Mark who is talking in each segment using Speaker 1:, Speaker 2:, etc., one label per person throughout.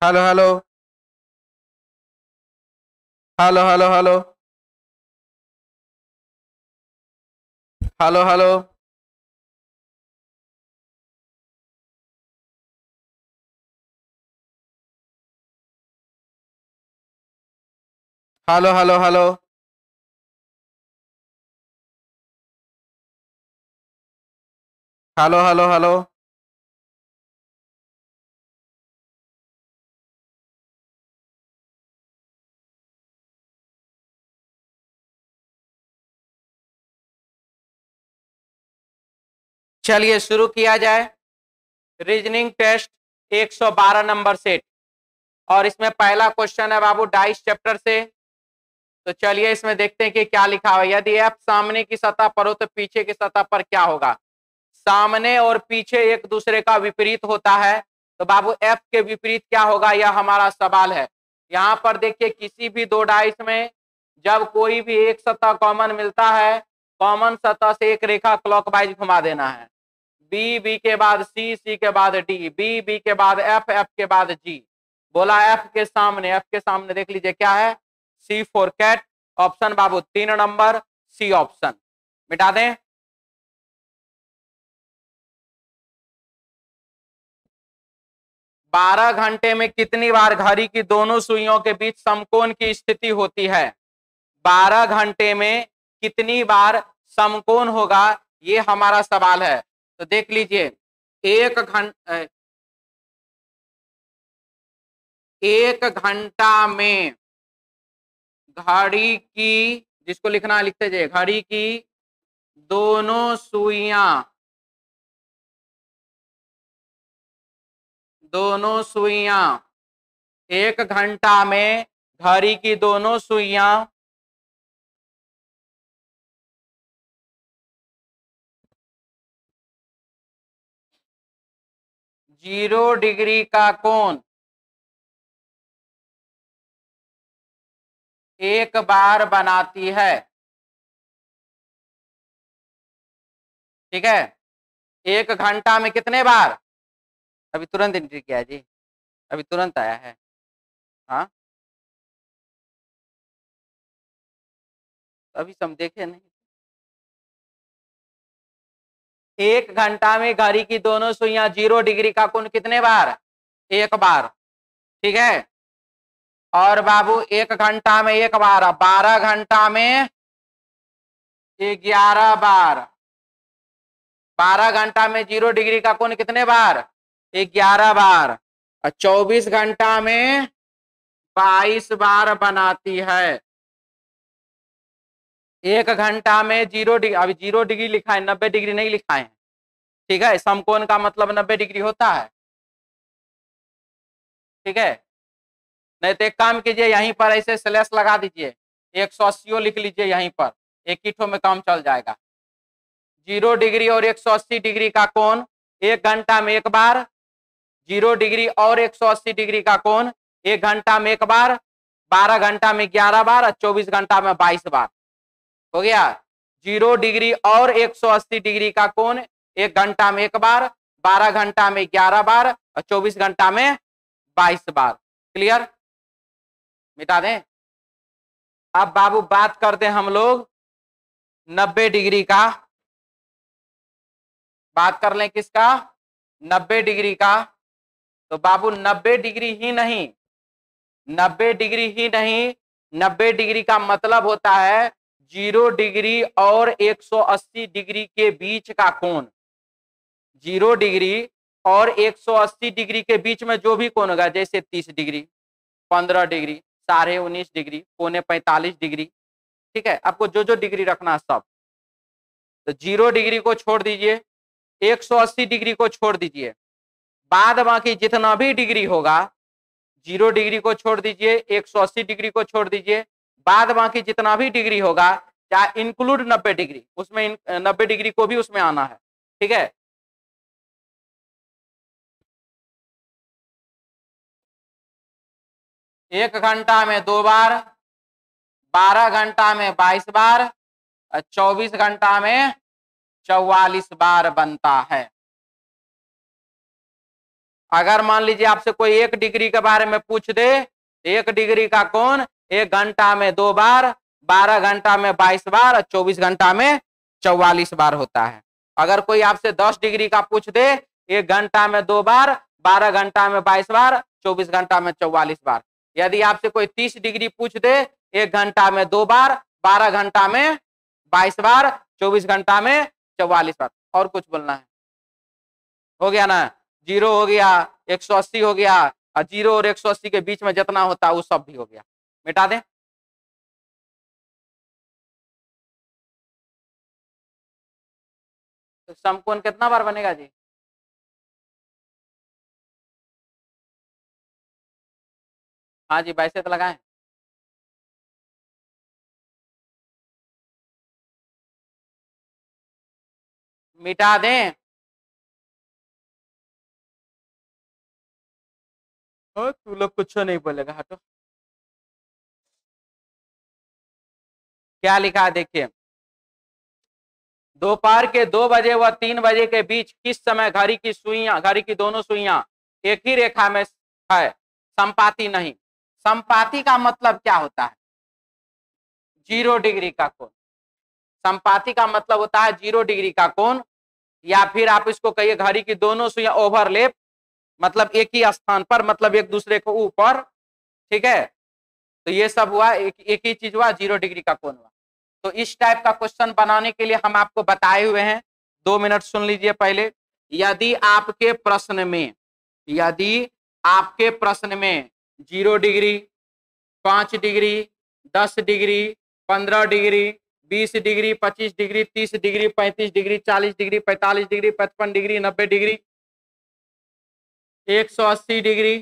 Speaker 1: Hello hello hello hello hello hello hello hello hello hello hello hello hello चलिए शुरू किया जाए। Reasoning test 112 number set. और इसमें पहला क्वेश्चन है बाबू डाइस चैप्टर से। तो चलिए इसमें देखते हैं कि क्या लिखा हुआ है। यदि एफ सामने की सतह पर हो तो पीछे की सतह पर क्या होगा। सामने और पीछे एक दूसरे का विपरीत होता है, तो बाबू एफ के विपरीत क्या होगा, यह हमारा सवाल है। यहाँ पर देखिए किसी भी दो डाइस में जब कोई भी एक सतह कॉमन मिलता है, कॉमन सतह से एक रेखा क्लॉकवाइज घुमा देना है। बी, बी के बाद सी, सी के बाद डी, बी, बी के बाद एफ, एफ के बाद जी। बोला एफ के सामने देख लीजिए क्या है, सी फॉर कैट। ऑप्शन बाबू 3 नंबर सी ऑप्शन। मिटा दें। 12 घंटे में कितनी बार घड़ी की दोनों सुइयों के बीच समकोण की स्थिति होती है। 12 घंटे में कितनी बार समकोण होगा, ये हमारा सवाल है। तो देख लीजिए, एक घंटा, 1 घंटा में घड़ी की, जिसको लिखना लिखते जाइए, घड़ी की दोनों सुइयां, दोनों सुइयां 1 घंटा में घड़ी की दोनों सुइयां 0 डिग्री का कोण एक बार बनाती है। ठीक है, 1 घंटा में कितने बार। अभी तुरंत एंट्री किया है जी, अभी तुरंत आया है। हाँ, अभी सम देखे नहीं। 1 घंटा में घड़ी की दोनों सुइयां 0 डिग्री का कोण कितने बार, एक बार। ठीक है, और बाबू 1 घंटा में एक बार, 12 घंटा में 11 बार। 12 घंटा में 0 डिग्री का कोण कितने बार, 11 बार। और 24 घंटा में 22 बार बनाती है। 1 घंटा में 0 डिग्री, अभी 0 डिग्री लिखा है, 90 डिग्री नहीं लिखा है। ठीक है, समकोण का मतलब 90 डिग्री होता है। ठीक है, नहीं तो एक काम कीजिए, यहीं पर ऐसे स्लैश लगा दीजिए, 180 लिख लीजिए यहीं पर, एक ही ठो में काम चल जाएगा। 0 डिग्री और 180 डिग्री का कोण 1 घंटा में एक बार, 0 डिग्री और 180 डिग्री का कोण 1 घंटा में एक बार, 12 घंटा में 11 बार और 24 घंटा में 22 बार। हो गया। 0 डिग्री और 180 डिग्री का कोण 1 घंटा में एक बार, 12 घंटा में 11 बार और 24 घंटा में 22 बार। क्लियर। मिटा दें। अब बाबू बात करते हैं हम लोग 90 डिग्री का। बात कर लें किसका, 90 डिग्री का। तो बाबू 90 डिग्री ही नहीं, 90 डिग्री ही नहीं, 90 डिग्री का मतलब होता है 0 डिग्री और 180 डिग्री के बीच का कोण। 0 डिग्री और 180 डिग्री के बीच में जो भी कोण होगा, जैसे 30 डिग्री, 15 डिग्री, 19.5 डिग्री, 45 डिग्री। ठीक है, आपको जो जो डिग्री रखना है सब। तो 0 डिग्री को छोड़ दीजिए, 180 डिग्री को छोड़ दीजिए, बाद बाकी जितना भी डिग्री होगा, 0 डिग्री को छोड़ दीजिए, 180 डिग्री को छोड़ दीजिए, बाद बाकी जितना भी डिग्री होगा, चाहे इंक्लूड 90 डिग्री, उसमें 90 डिग्री को भी उसमें आना है। ठीक है, 1 घंटा में 2 बार, 12 घंटा में 22 बार और 24 घंटा में 44 बार बनता है। अगर मान लीजिए आपसे कोई 1 डिग्री के बारे में पूछ दे, 1 डिग्री का कोण 1 घंटा में 2 बार, 12 घंटा में 22 बार और 24 घंटा में 44 बार होता है। अगर कोई आपसे 10 डिग्री का पूछ दे, 1 घंटा में 2 बार, 12 घंटा में 22 बार, 24 घंटा में 44 बार। यदि आपसे कोई 30 डिग्री पूछ दे, 1 घंटा में 2 बार, 12 घंटा में 22 बार, 24 घंटा में 44 बार। और कुछ बोलना है? हो गया ना? 0 हो गया, 180 हो गया, और 0 और 180 के बीच में जितना होता है वो सब भी हो गया। मिटा दें? तो समकोण कितना बार बनेगा जी? हाँ जी, वैसे तो लगाएं। मिटा दें? तू लोग कुछ नहीं बोलेगा, हटो। क्या लिखा है देखिए, दोपहर के 2 बजे व 3 बजे के बीच किस समय घड़ी की दोनों सुइयां एक ही रेखा में है, संपाती नहीं। संपाती का मतलब क्या होता है? 0 डिग्री का कोण। संपाती का मतलब होता है 0 डिग्री का कोण, या फिर आप इसको कहिए घड़ी की दोनों सुइयां ओवरलेप, मतलब एक ही स्थान पर, मतलब एक दूसरे को ऊपर। ठीक है, तो ये सब हुआ, एक ही चीज हुआ, 0 डिग्री का कोण हुआ। तो इस टाइप का क्वेश्चन बनाने के लिए हम आपको बताए हुए हैं, 2 मिनट सुन लीजिए पहले। यदि आपके प्रश्न में 0 degree, 5 degree, 10 degree, 15 degree, 20 degree, 25 degree, 30 degree, 35 degree, 40 degree, 45 degree, 55 degree, 90 degree, 180 degree,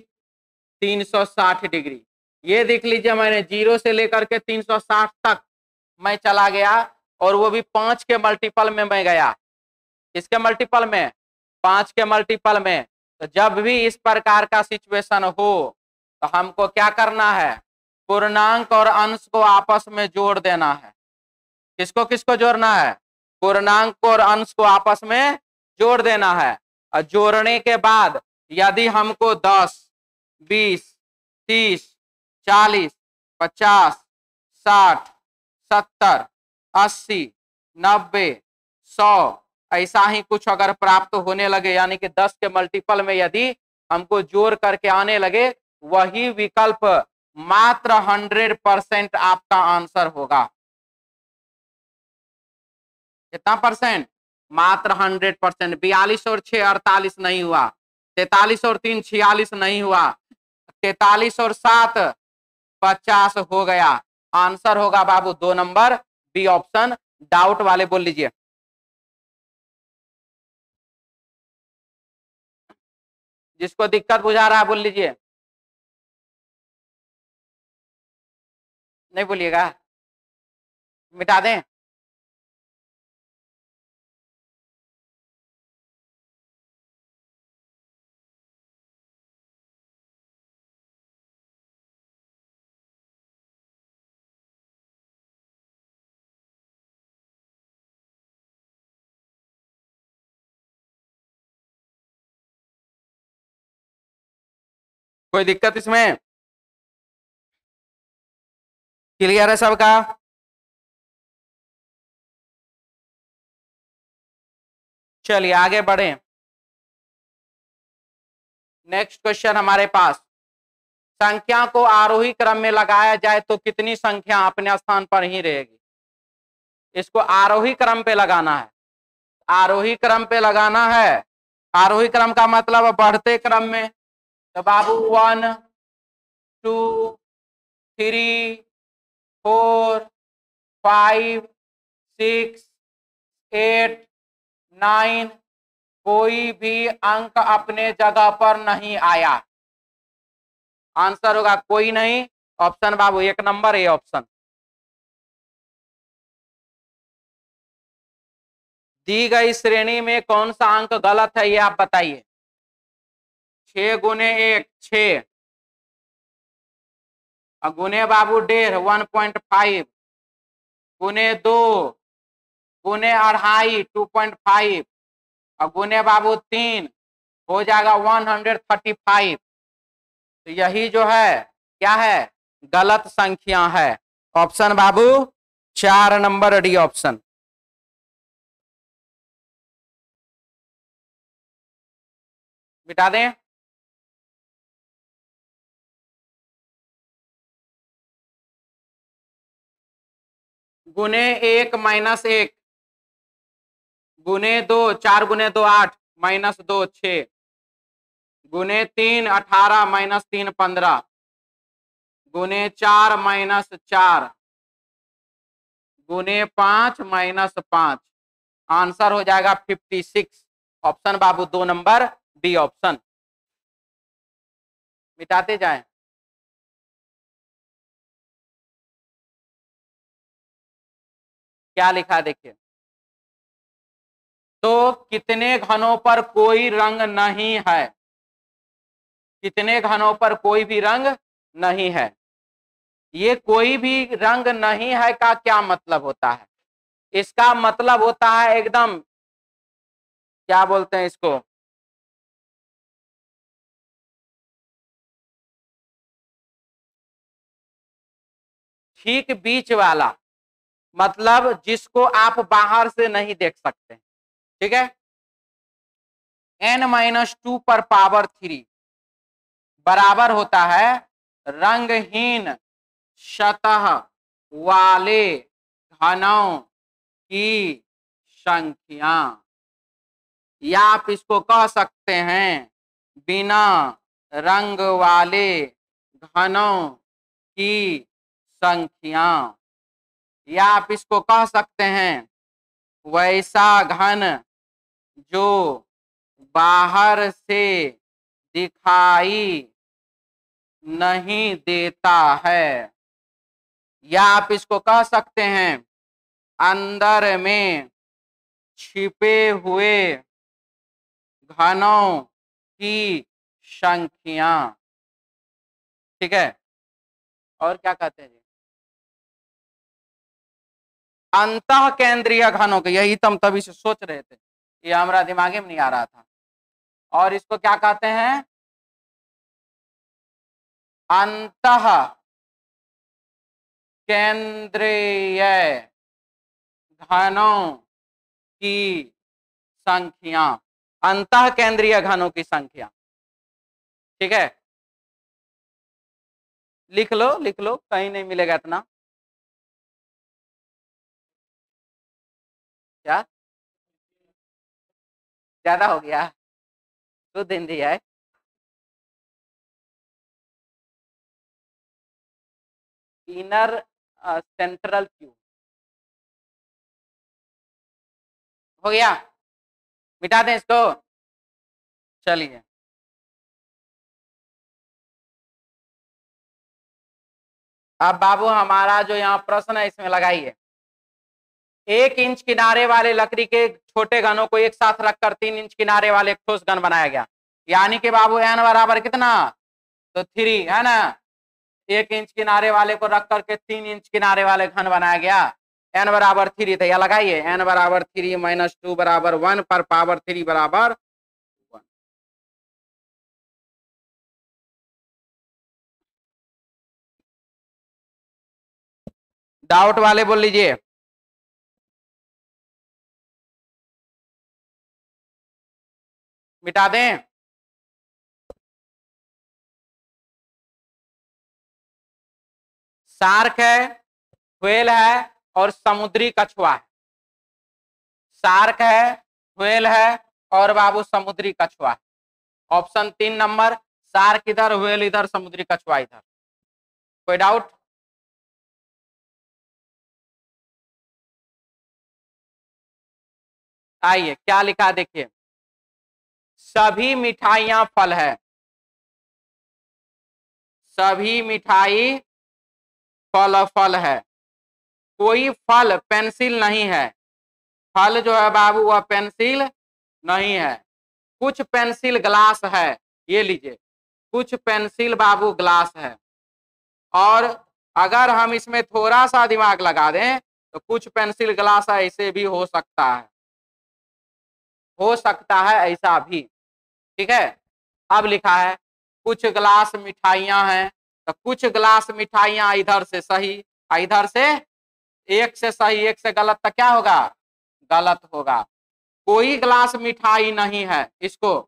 Speaker 1: 360 degree, ये देख लीजिए, मैंने 0 से लेकर के 360 तक मैं चला गया, और वो भी 5 के मल्टीपल में मैं गया। इसके मल्टीपल में, 5 के मल्टीपल में। तो जब भी इस प्रकार का सिचुएशन हो तो हमको क्या करना है? पूर्णांक और अंश को आपस में जोड़ देना है। किसको किसको जोड़ना है? पूर्णांक और अंश को आपस में जोड़ देना है। और जोड़ने के बाद यदि हमको 10, 20, 30, 40, 50, 60, 70, 80, 90, 100 ऐसा ही कुछ अगर प्राप्त होने लगे, यानी कि 10 के मल्टीपल में यदि हमको जोड़ करके आने लगे, वही विकल्प मात्र 100% आपका आंसर होगा। कितना परसेंट? मात्र 100%। 42 और 6 48 नहीं हुआ, 43 और 3 46 नहीं हुआ, 43 और 7 50 हो गया। आंसर होगा बाबू 2 नंबर, बी ऑप्शन। डाउट वाले बोल लीजिए। जिसको दिक्कत बुझा रहा है बोल लीजिए, नहीं बोलिएगा, मिटा दें? कोई दिक्कत इसमें? क्लियर है सबका? चलिए आगे बढ़े। नेक्स्ट क्वेश्चन हमारे पास, संख्या को आरोही क्रम में लगाया जाए तो कितनी संख्या अपने स्थान पर ही रहेगी? इसको आरोही क्रम पे लगाना है। आरोही क्रम पे लगाना है। आरोही क्रम का मतलब बढ़ते क्रम में। तो बाबू 1, 2, 3, 4, 5, 6, 8, 9, कोई भी अंक अपने जगह पर नहीं आया। आंसर होगा कोई नहीं। ऑप्शन बाबू 1 नंबर, ए ऑप्शन। दी गई श्रेणी में कौन सा अंक गलत है, ये आप बताइए। 6 गुने 1 6, गुने बाबू 1.5 1.5, गुने 2, गुने 2.5 2.5, और गुने बाबू 3, हो जाएगा 135। तो यही जो है क्या है, गलत संख्या है। ऑप्शन बाबू 4 नंबर डी ऑप्शन। मिटा दें। गुने 1 माइनस 1 गुने 2, 4 गुने 2 8 माइनस 2 6 गुने 3 18 माइनस 3 15 गुने 4 माइनस 4 गुने 5 माइनस 5। आंसर हो जाएगा 56। ऑप्शन बाबू 2 नंबर बी ऑप्शन। मिटाते जाएं। क्या लिखा देखिए। तो कितने घनों पर कोई रंग नहीं है, कितने घनों पर कोई भी रंग नहीं है। ये कोई भी रंग नहीं है का क्या मतलब होता है? इसका मतलब होता है एकदम, क्या बोलते हैं इसको, ठीक बीच वाला, मतलब जिसको आप बाहर से नहीं देख सकते। ठीक है। n-2 पर पावर 3 बराबर होता है रंगहीन सतह वाले घनों की संख्या, या आप इसको कह सकते हैं बिना रंग वाले घनों की संख्या, या आप इसको कह सकते हैं वैसा घन जो बाहर से दिखाई नहीं देता है, या आप इसको कह सकते हैं अंदर में छिपे हुए घनों की संख्या। ठीक है। और क्या कहते हैं जी, अंतः केंद्रीय घनों के, यही तो हम तभी से सोच रहे थे, ये हमारा दिमागे में नहीं आ रहा था। और इसको क्या कहते हैं, अंतः केंद्रीय घनों की संख्या, अंतः केंद्रीय घनों की संख्या। ठीक है। लिख लो, कहीं नहीं मिलेगा इतना। क्या ज्यादा हो गया, 2 दिन दिया है। इनर सेंट्रल ट्यूब हो गया। मिटा दें इसको। चलिए, अब बाबू हमारा जो यहाँ प्रश्न है इसमें लगाइए। 1 इंच किनारे वाले लकड़ी के छोटे घनों को एक साथ रखकर 3 इंच किनारे वाले एक ठोस घन बनाया गया, यानी कि बाबू n बराबर कितना, तो 3 है ना। 1 इंच किनारे वाले को रख करके 3 इंच किनारे वाले घन बनाया गया, n बराबर 3 था। या लगाइए n बराबर 3 माइनस 2 बराबर 1 पर पावर 3 बराबर 1। डाउट वाले बोल लीजिए। मिटा दें। शार्क है, व्हेल है और समुद्री कछुआ है। शार्क है, व्हेल है और बाबू समुद्री कछुआ है। ऑप्शन 3 नंबर, शार्क इधर, व्हेल इधर, समुद्री कछुआ इधर। कोई डाउट? आइए क्या लिखा देखिए। सभी मिठाइयां फल है, सभी मिठाई फल है, कोई फल पेंसिल नहीं है। फल जो है बाबू वह पेंसिल नहीं है। कुछ पेंसिल ग्लास है, ये लीजिए, कुछ पेंसिल बाबू ग्लास है। और अगर हम इसमें थोड़ा सा दिमाग लगा दें तो कुछ पेंसिल ग्लास ऐसे भी हो सकता है, हो सकता है ऐसा भी। ठीक है। अब लिखा है कुछ गिलास मिठाइयां हैं, तो कुछ गिलास मिठाइयां इधर से सही, इधर से एक से सही एक से गलत, तो क्या होगा? गलत होगा। कोई गिलास मिठाई नहीं है, इसको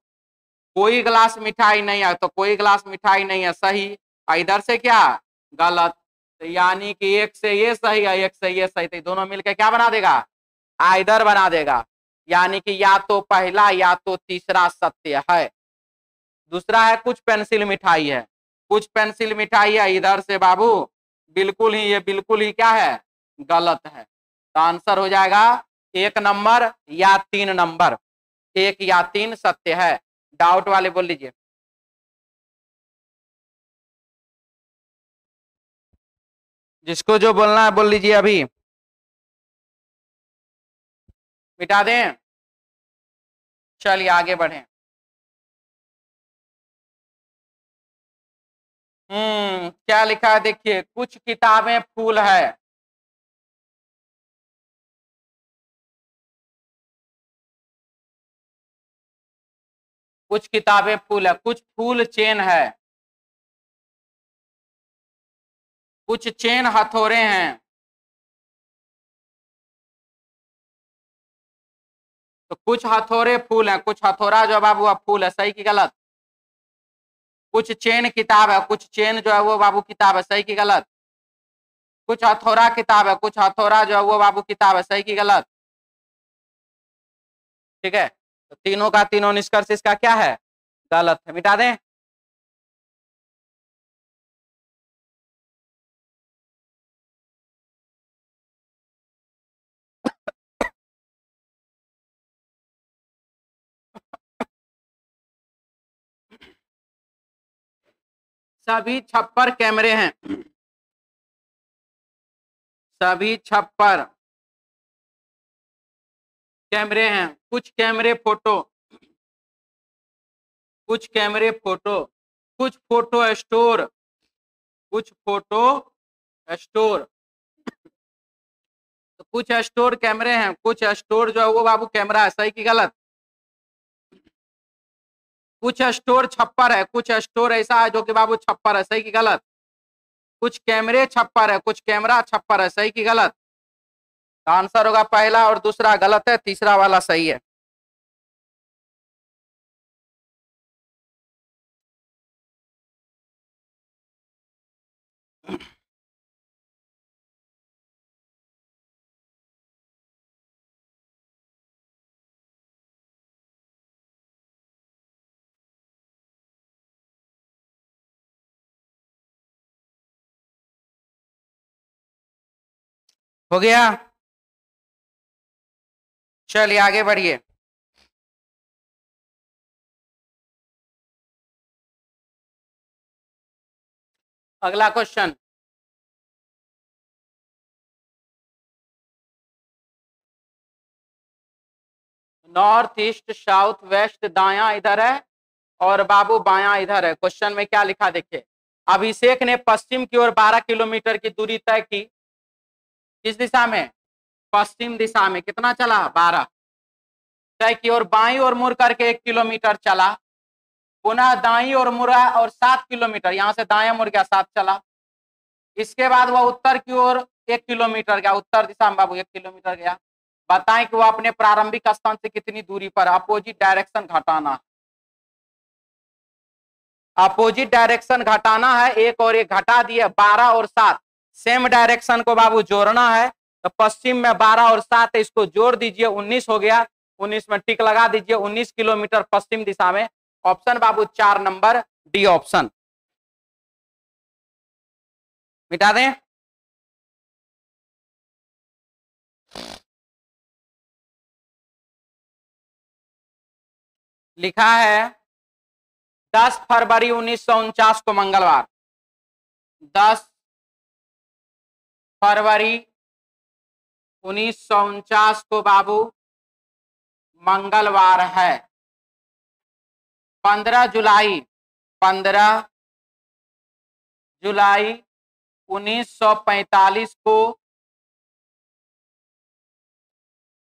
Speaker 1: कोई गिलास मिठाई नहीं है, तो कोई गिलास मिठाई नहीं है सही, इधर से क्या? गलत। तो यानी कि एक से ये सही है एक से ये सही, तो दोनों मिलकर क्या बना देगा? आइदर बना देगा। यानी कि या तो पहला या तो तीसरा सत्य है। दूसरा है कुछ पेंसिल मिठाई है, कुछ पेंसिल मिठाई है इधर से बाबू बिल्कुल ही, ये बिल्कुल ही क्या है? गलत है। तो आंसर हो जाएगा 1 नंबर या 3 नंबर, 1 या 3 सत्य है। डाउट वाले बोल लीजिए। जिसको जो बोलना है बोल लीजिए अभी, मिटा दें। चलिए आगे बढ़ें। क्या लिखा है देखिए, कुछ किताबें फूल है। कुछ किताबें फूल है, कुछ फूल चेन है, कुछ चेन हथौड़े हैं। तो कुछ हथौड़े फूल है, कुछ हथौड़ा जो है बाबू अब फूल है, सही की गलत? कुछ चेन किताब है, कुछ चेन जो है वो बाबू किताब है, सही की गलत? कुछ हथौड़ा किताब है, कुछ हथौड़ा जो है वो बाबू किताब है, सही की गलत? ठीक है। तो तीनों का तीनों निष्कर्ष इसका क्या है? गलत है। मिटा दें। सभी छप्पर कैमरे हैं, सभी छप्पर कैमरे हैं। कुछ कैमरे फोटो, कुछ कैमरे फोटो, कुछ फोटो स्टोर, कुछ फोटो स्टोर। तो कुछ स्टोर कैमरे हैं, कुछ स्टोर जो है वो बाबू कैमरा है, सही की गलत? कुछ स्टोर छप्पर है, कुछ स्टोर ऐसा है जो कि बाबू छप्पर है, सही की गलत? कुछ कैमरे छप्पर है, कुछ कैमरा छप्पर है, सही की गलत? तो आंसर होगा पहला और दूसरा गलत है, तीसरा वाला सही है। हो गया। चलिए आगे बढ़िए। अगला question, north east south west दाया इधर है और बाबू बाया इधर है। क्वेश्चन में क्या लिखा देखिए, अभिषेक ने पश्चिम की ओर 12 किलोमीटर की दूरी तय की। किस दिशा में? पश्चिम दिशा में। कितना चला? 12 तय की, और बाई और मुड़ करके 1 किलोमीटर चला। पुनः दाई और मुड़ा और 7 किलोमीटर, यहां से दाया मुड़ गया 7 चला। इसके बाद वह उत्तर की ओर 1 किलोमीटर गया, उत्तर दिशा में बाबू 1 किलोमीटर गया। बताएं कि वह अपने प्रारंभिक स्थान से कितनी दूरी पर? अपोजिट डायरेक्शन घटाना, अपोजिट डायरेक्शन घटाना है। एक और एक घटा दिए, 12 और 7 सेम डायरेक्शन को बाबू जोड़ना है। तो पश्चिम में 12 और 7 है, इसको जोड़ दीजिए, 19 हो गया। 19 में टिक लगा दीजिए, 19 किलोमीटर पश्चिम दिशा में। ऑप्शन बाबू 4 नंबर डी ऑप्शन। मिटा दें। लिखा है 10 फरवरी 1949 को मंगलवार, 10 फरवरी 1949 को बाबू मंगलवार है। 15 जुलाई, 15 जुलाई 1945 को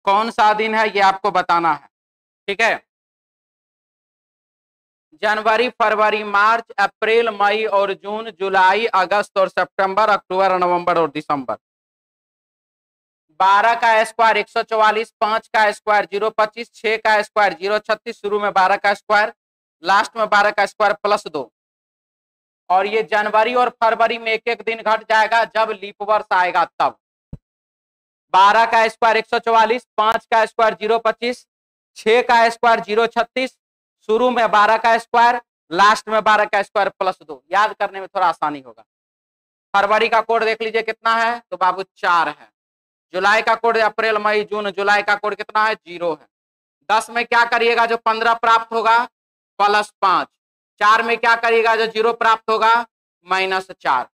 Speaker 1: कौन सा दिन है ये आपको बताना है। ठीक है। जनवरी, फरवरी, मार्च, अप्रैल, मई और जून, जुलाई, अगस्त और सितंबर, अक्टूबर, नवंबर और दिसंबर। 12 का स्क्वायर 144, 5 का स्क्वायर 025, 6 का स्क्वायर 036, शुरू में 12 का स्क्वायर, लास्ट में 12 का स्क्वायर प्लस 2। और ये जनवरी और फरवरी में एक एक दिन घट जाएगा जब लीप वर्ष आएगा तब। 12 का स्क्वायर 144, 5 का स्क्वायर 025, 6 का स्क्वायर 036, शुरू में 12 का स्क्वायर, लास्ट में 12 का स्क्वायर प्लस 2। याद करने में थोड़ा आसानी होगा। फरवरी का कोड देख लीजिए कितना है, तो बाबू 4 है। जुलाई का कोड अप्रैल, मई, जून, जुलाई का कोड कितना है, 0 है। 10 में क्या करिएगा, जो 15 प्राप्त होगा प्लस 5। 4 में क्या करिएगा, जो 0 प्राप्त होगा -4।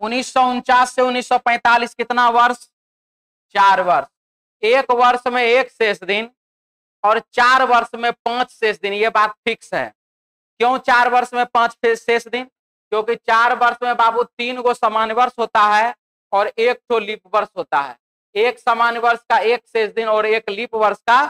Speaker 1: 1949 से 1945 कितना वर्ष, 4 वर्ष। एक वर्ष में 1 शेष दिन और 4 वर्ष में 5 शेष दिन, ये बात फिक्स है। क्यों 4 वर्ष में 5 शेष दिन, क्योंकि 4 वर्ष में बाबू 3 गो सामान्य वर्ष होता है और 1 तो लीप वर्ष होता है। एक सामान्य वर्ष का 1 शेष दिन और एक लीप वर्ष का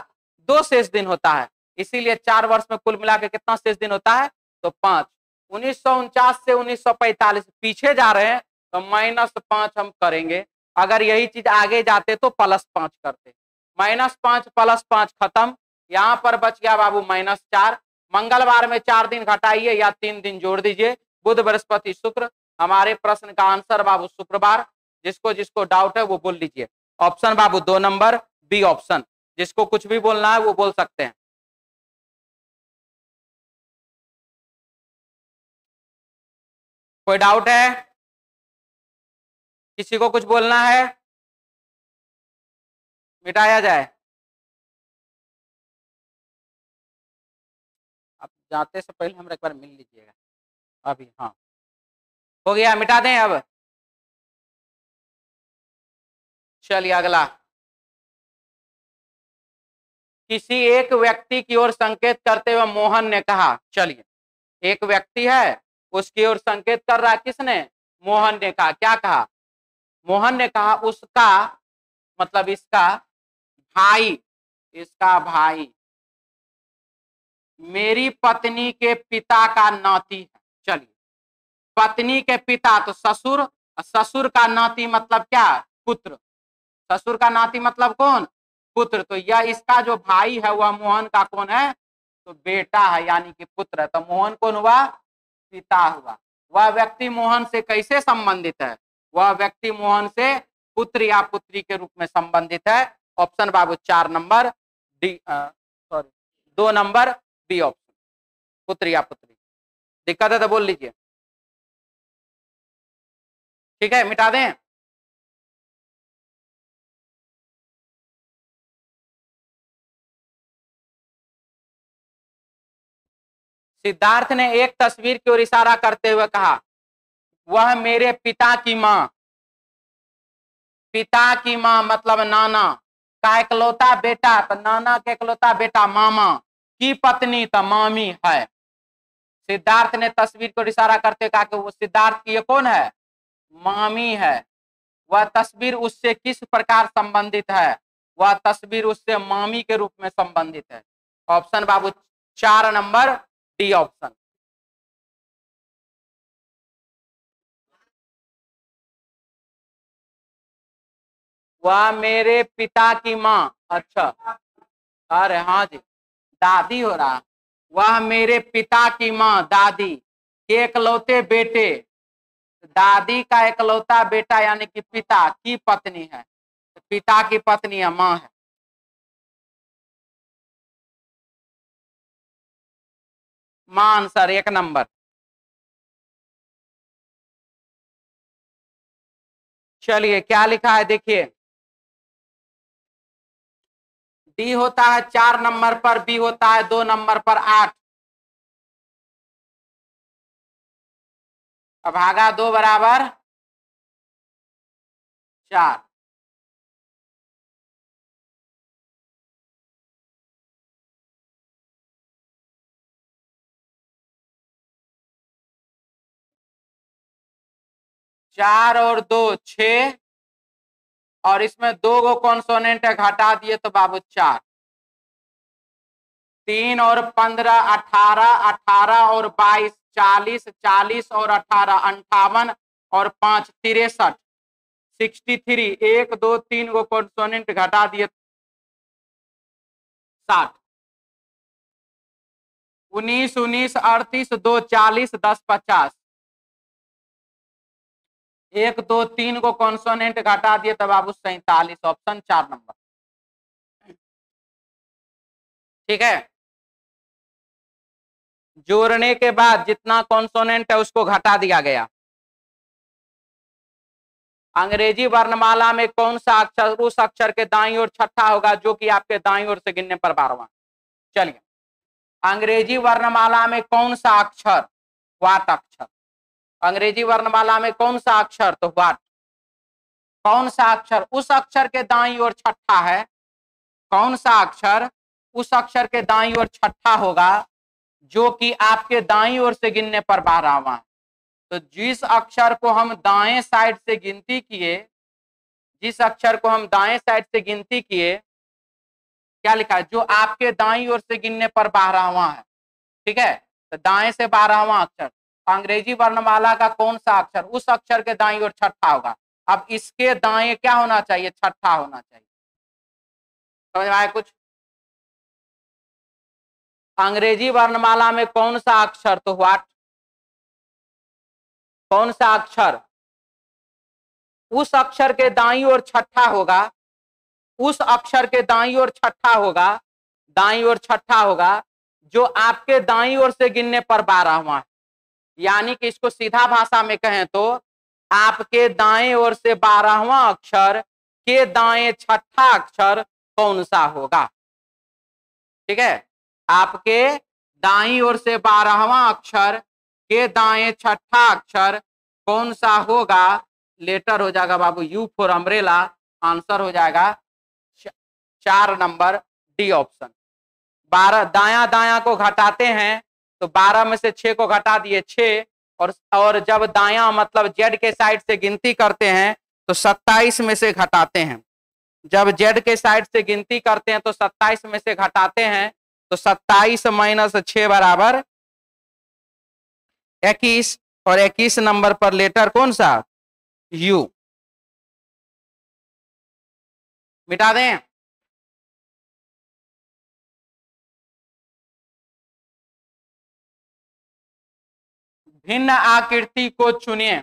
Speaker 1: 2 शेष दिन होता है। इसीलिए 4 वर्ष में कुल मिलाकर कितना शेष दिन होता है, तो 5। 1949 से 1945 पीछे जा रहे हैं तो -5 हम करेंगे। अगर यही चीज आगे जाते तो +5 करते। -5 +5 खत्म। यहाँ पर बच गया बाबू -4। मंगलवार में 4 दिन घटाइए या 3 दिन जोड़ दीजिए। बुध, बृहस्पति, शुक्र। हमारे प्रश्न का आंसर बाबू शुक्रवार। जिसको जिसको डाउट है वो बोल लीजिए। ऑप्शन बाबू 2 नंबर बी ऑप्शन। जिसको कुछ भी बोलना है वो बोल सकते हैं। कोई डाउट है, किसी को कुछ बोलना है, मिटाया जाए। अब जाते से पहले हम एक बार मिल लीजिएगा अभी। हाँ हो गया, मिटा दें अब। चलिए अगला। किसी एक व्यक्ति की ओर संकेत करते हुए मोहन ने कहा, चलिए एक व्यक्ति है उसकी ओर संकेत कर रहा है, किसने, मोहन ने कहा। क्या कहा, मोहन ने कहा उसका मतलब इसका भाई, इसका भाई मेरी पत्नी के पिता का नाती है। चलिए पत्नी के पिता तो ससुर, ससुर का नाती मतलब क्या, पुत्र। ससुर का नाती मतलब कौन, पुत्र। तो यह इसका जो भाई है वह मोहन का कौन है, तो बेटा है, यानी कि पुत्र है। तो मोहन कौन हुआ, पिता हुआ। वह व्यक्ति मोहन से कैसे संबंधित है, वह व्यक्ति मोहन से पुत्र या पुत्री के रूप में संबंधित है। ऑप्शन बाबू 4 number D, sorry 2 number B option, पुत्र या पुत्री। दिक्कत है तो बोल लीजिए। ठीक है, मिटा दें। सिद्धार्थ ने एक तस्वीर की ओर इशारा करते हुए कहा, वह मेरे पिता की माँ, पिता की माँ मतलब नाना का इकलौता बेटा, तो नाना के इकलौता बेटा मामा की पत्नी तो मामी है। सिद्धार्थ ने तस्वीर को इशारा करते कहा कि वो सिद्धार्थ की ये कौन है, मामी है। वह तस्वीर उससे किस प्रकार संबंधित है, वह तस्वीर उससे मामी के रूप में संबंधित है। ऑप्शन बाबू 4 नंबर डी ऑप्शन। वह मेरे पिता की माँ, अच्छा अरे हाँ जी, दादी हो रहा। वह मेरे पिता की माँ दादी के इकलौते बेटे, दादी का इकलौता बेटा यानी कि पिता की पत्नी है। पिता की पत्नी है, माँ है। माँ आंसर 1 नंबर। चलिए क्या लिखा है देखिए। डी होता है 4 नंबर पर, बी होता है 2 नंबर पर 8। अब भागा 2 बराबर 4। चार और 2 6, और इसमें 2 गो कॉन्सोनेंट है, घटा दिए तो बाबू 4। 3 और 15 18, 18 और 22 40, 40 और 18 58 और 5 63, 63। 1 2 3 को कॉन्सोनेंट घटा दिए 60। 19 19 38 2 40 10 50। 1 2 3 को कॉन्सोनेंट घटा दिए तब बाबू 47। Option 4 number. ठीक है, जोड़ने के बाद जितना कॉन्सोनेंट है उसको घटा दिया गया। अंग्रेजी वर्णमाला में कौन सा अक्षर उस अक्षर के दाईं ओर छठा होगा जो कि आपके दाईं ओर से गिनने पर 12वां। चलिए, अंग्रेजी वर्णमाला में कौन सा अक्षर, वाट अक्षर। अंग्रेजी वर्णमाला में कौन सा अक्षर, तो वाट। कौन सा अक्षर उस अक्षर के दाईं ओर छठा है, कौन सा अक्षर उस अक्षर के दाईं ओर छठा होगा जो कि आपके दाईं ओर से गिनने पर 12वां। तो जिस अक्षर को हम दाएं साइड से गिनती किए, जिस अक्षर को हम दाएं साइड से गिनती किए, क्या लिखा है, जो आपके दाईं ओर से गिनने पर 12वां है। ठीक है, तो दाएं से 12वां अक्षर अंग्रेजी वर्णमाला का कौन सा अक्षर उस अक्षर के दाईं ओर छठा होगा। अब इसके दाएं क्या होना चाहिए, छठा होना चाहिए। समझ में आया कुछ। अंग्रेजी वर्णमाला में कौन सा अक्षर, तो व्हाट। कौन सा अक्षर उस अक्षर के दाईं ओर छठा होगा, उस अक्षर के दाईं ओर छठा होगा, दाईं ओर छठा होगा जो आपके दाईं ओर से गिनने पर 12वां है। यानी कि इसको सीधा भाषा में कहें तो आपके दाएं ओर से 12वां अक्षर के दाएं छठा अक्षर कौन सा होगा। ठीक है, आपके दाईं ओर से 12वां अक्षर के दाएं छठा अक्षर कौन सा होगा। लेटर हो जाएगा बाबू यू फॉर अम्ब्रेला। आंसर हो जाएगा 4 नंबर डी ऑप्शन। 12 दाया दाया को घटाते हैं तो 12 में से 6 को घटा दिए 6, और जब दाया मतलब जेड के साइड से गिनती करते हैं तो 27 में से घटाते हैं। जब जेड के साइड से गिनती करते हैं तो 27 में से घटाते हैं तो 27 माइनस 6 बराबर 21, और 21 नंबर पर लेटर कौन सा, यू। मिटा दें। भिन्न आकृति को चुनिए।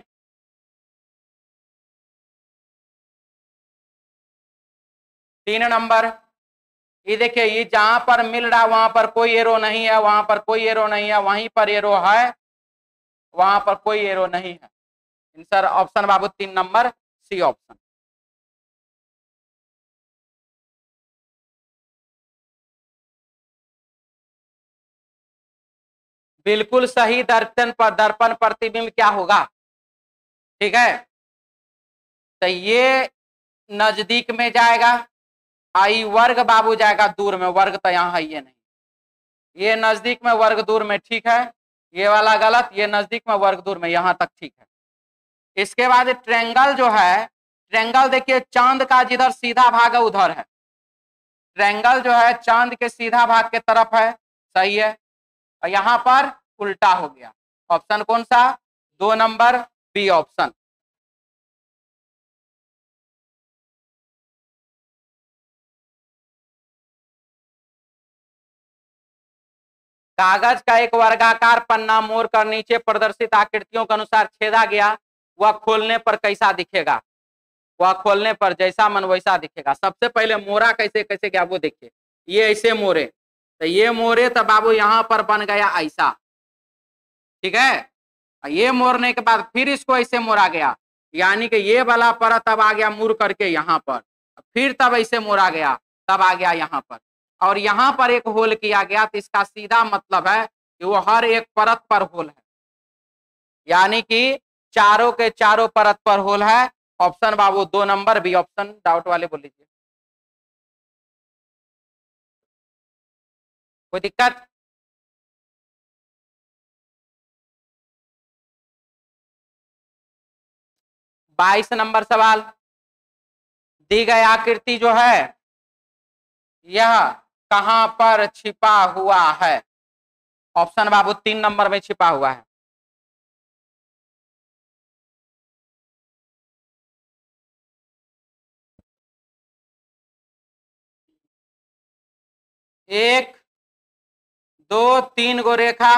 Speaker 1: तीन नंबर, ये देखिए, ये जहां पर मिल रहा है वहां पर कोई एरो नहीं है, वहां पर कोई एरो नहीं है, वहीं पर एरो है, वहां पर कोई एरो नहीं है। आंसर ऑप्शन बाबू 3 नंबर सी ऑप्शन। बिल्कुल सही। दर्पण प्रतिबिंब क्या होगा। ठीक है, तो ये नजदीक में जाएगा, आई वर्ग बाबू जाएगा दूर में, वर्ग तो यहाँ है ये नहीं, ये नजदीक में वर्ग दूर में। ठीक है, ये वाला गलत, ये नजदीक में वर्ग दूर में, यहां तक ठीक है। इसके बाद ट्रेंगल जो है, ट्रेंगल देखिए चांद का जिधर सीधा भाग है उधर है। ट्रेंगल जो है चांद के सीधा भाग के तरफ है, सही है, और यहां पर उल्टा हो गया। ऑप्शन कौन सा, 2 नंबर बी ऑप्शन। कागज का एक वर्गाकार पन्ना मोड़ कर नीचे प्रदर्शित आकृतियों के अनुसार छेदा गया, वह खोलने पर कैसा दिखेगा। वह खोलने पर जैसा मन वैसा दिखेगा। सबसे पहले मोरा कैसे कैसे गया वो देखिए, ये ऐसे मोरे, तो ये मोरे तो बाबू यहाँ पर बन गया ऐसा। ठीक है, ये मोड़ने के बाद फिर इसको ऐसे मोड़ा गया, यानी कि ये वाला परत अब आ गया मुड़ करके यहाँ पर, फिर तब ऐसे मोड़ा गया, तब आ गया यहाँ पर, और यहाँ पर एक होल किया गया। तो इसका सीधा मतलब है कि वो हर एक परत पर होल है, यानी कि चारों के चारों परत पर होल है। ऑप्शन बाबू 2 नंबर बी ऑप्शन। डाउट वाले बोल लीजिए, कोई दिक्कत। बाईस नंबर सवाल, दी गई आकृति जो है यह कहां पर छिपा हुआ है? ऑप्शन बाबू 3 नंबर में छिपा हुआ है। एक, दो, तीन गो रेखा,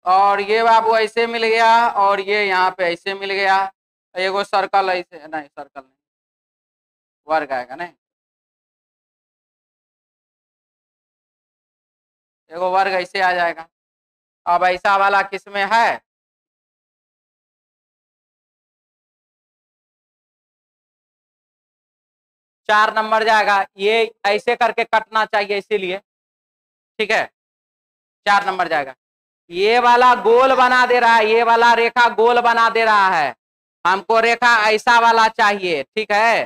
Speaker 1: और ये बाबू ऐसे मिल गया, और ये यहाँ पे ऐसे मिल गया, एगो सर्कल ऐसे, नहीं सर्कल नहीं, वर्ग आएगा नहीं, एगो वर्ग ऐसे आ जाएगा। अब ऐसा वाला किसमें है? 4 नंबर जाएगा। ये ऐसे करके कटना चाहिए इसीलिए, ठीक है, 4 नंबर जाएगा। ये वाला गोल बना दे रहा है, ये वाला रेखा गोल बना दे रहा है, हमको रेखा ऐसा वाला चाहिए, ठीक है,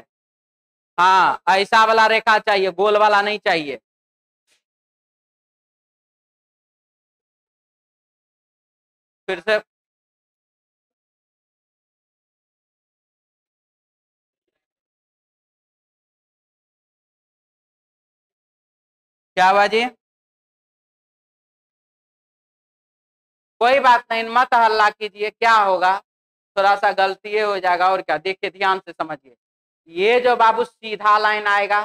Speaker 1: हाँ ऐसा वाला रेखा चाहिए, गोल वाला नहीं चाहिए। फिर से क्या बाजी? कोई बात नहीं, मत हल्ला कीजिए, क्या होगा, थोड़ा सा गलती हो जाएगा और क्या। देखिए ध्यान से समझिए, ये जो बाबू सीधा लाइन आएगा